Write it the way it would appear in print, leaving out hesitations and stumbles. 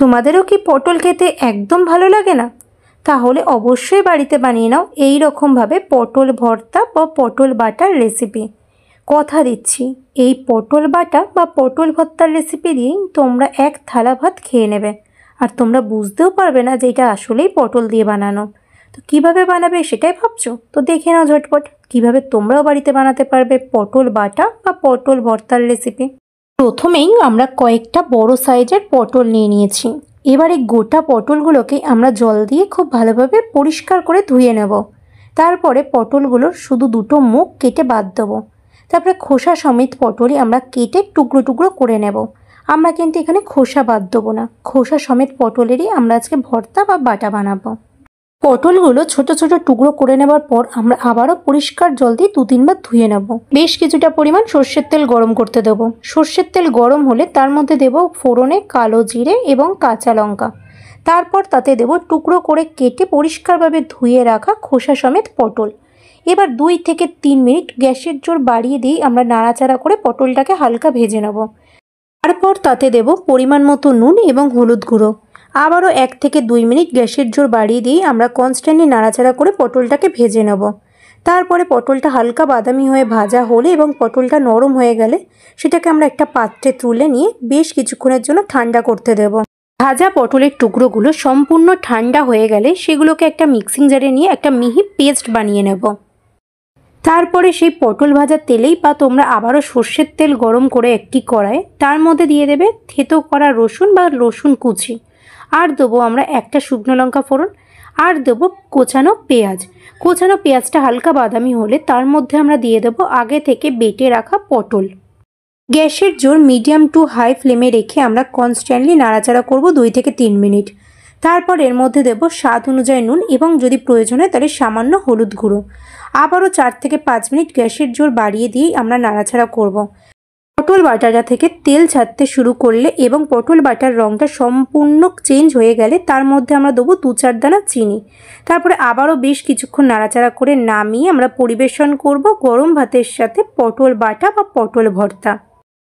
তোমাদেরও কি পটল খেতে একদম ভালো লাগে না? তাহলে অবশ্যই বাড়িতে বানিয়ে নাও এই রকমভাবে পটল ভর্তা বা পটল বাটার রেসিপি। কথা দিচ্ছি এই পটল বাটা বা পটল ভর্তার রেসিপি দিয়েই তোমরা এক থালা ভাত খেয়ে নেবে, আর তোমরা বুঝতেও পারবে না যে এটা আসলেই পটল দিয়ে বানানো। তো কিভাবে বানাবে সেটাই ভাবছো? তো দেখে নাও ঝটপট কিভাবে তোমরাও বাড়িতে বানাতে পারবে পটল বাটা বা পটল ভর্তার রেসিপি। প্রথমেই আমরা কয়েকটা বড় সাইজের পটল নিয়ে নিয়েছি। এবারে গোটা পটলগুলোকে আমরা জল দিয়ে খুব ভালোভাবে পরিষ্কার করে ধুয়ে নেব। তারপরে পটলগুলোর শুধু দুটো মুখ কেটে বাদ দেবো। তারপরে খোসা সমেত পটলই আমরা কেটে টুকরো টুকরো করে নেব। আমরা কিন্তু এখানে খোসা বাদ দেবো না, খোসা সমেত পটলেরই আমরা আজকে ভর্তা বা বাটা বানাবো। পটলগুলো ছোট ছোট টুকরো করে নেবার পর আমরা আবারও পরিষ্কার জল দিয়ে 2-3 বার ধুয়ে নেব। বেশ কিছুটা পরিমাণ সর্ষের তেল গরম করতে দেবো। সর্ষের তেল গরম হলে তার মধ্যে দেব ফোড়নে কালো জিরে এবং কাঁচা লঙ্কা। তারপর তাতে দেব টুকরো করে কেটে পরিষ্কারভাবে ধুয়ে রাখা খোসা সমেত পটল। এবার 2 থেকে 3 মিনিট গ্যাসের জোর বাড়িয়ে দিয়ে আমরা নাড়াচাড়া করে পটলটাকে হালকা ভেজে নেব। তারপর তাতে দেব পরিমাণ মতো নুন এবং হলুদ গুঁড়ো। আবারও 1 থেকে 2 মিনিট গ্যাসের জোর বাড়িয়ে দিয়ে আমরা কনস্ট্যান্টলি নাড়াচাড়া করে পটলটাকে ভেজে নেব। তারপরে পটলটা হালকা বাদামি হয়ে ভাজা হলে এবং পটলটা নরম হয়ে গেলে সেটাকে আমরা একটা পাত্রে তুলে নিয়ে বেশ কিছুক্ষণের জন্য ঠান্ডা করতে দেব। ভাজা পটলের টুকরোগুলো সম্পূর্ণ ঠান্ডা হয়ে গেলে সেগুলোকে একটা মিক্সিং জারে নিয়ে একটা মিহি পেস্ট বানিয়ে নেব। তারপরে সেই পটল ভাজা তেলেই বা তোমরা আবারও সর্ষের তেল গরম করে একটি কড়ায় তার মধ্যে দিয়ে দেবে থেতো করা রসুন বা রসুন কুচি, আর দেবো আমরা একটা শুকনো লঙ্কা ফোড়ন, আর দেবো কোচানো পেঁয়াজ। কোচানো পেঁয়াজটা হালকা বাদামি হলে তার মধ্যে আমরা দিয়ে দেবো আগে থেকে বেটে রাখা পটল। গ্যাসের জোর মিডিয়াম টু হাই ফ্লেমে রেখে আমরা কনস্ট্যান্টলি নাড়াচাড়া করব 2 থেকে 3 মিনিট। তারপর এর মধ্যে দেব স্বাদ অনুযায়ী নুন এবং যদি প্রয়োজন হয় তাহলে সামান্য হলুদ গুঁড়ো। আবারও 4 থেকে 5 মিনিট গ্যাসের জোর বাড়িয়ে দিয়েই আমরা নাড়াচাড়া করব। পটল বাটাটা থেকে তেল ছাড়তে শুরু করলে এবং পটল বাটার রঙটা সম্পূর্ণ চেঞ্জ হয়ে গেলে তার মধ্যে আমরা দেবো 2-4 দানা চিনি। তারপরে আবারও বেশ কিছুক্ষণ নাড়াচাড়া করে নামিয়ে আমরা পরিবেশন করব গরম ভাতের সাথে পটল বাটা বা পটল ভর্তা।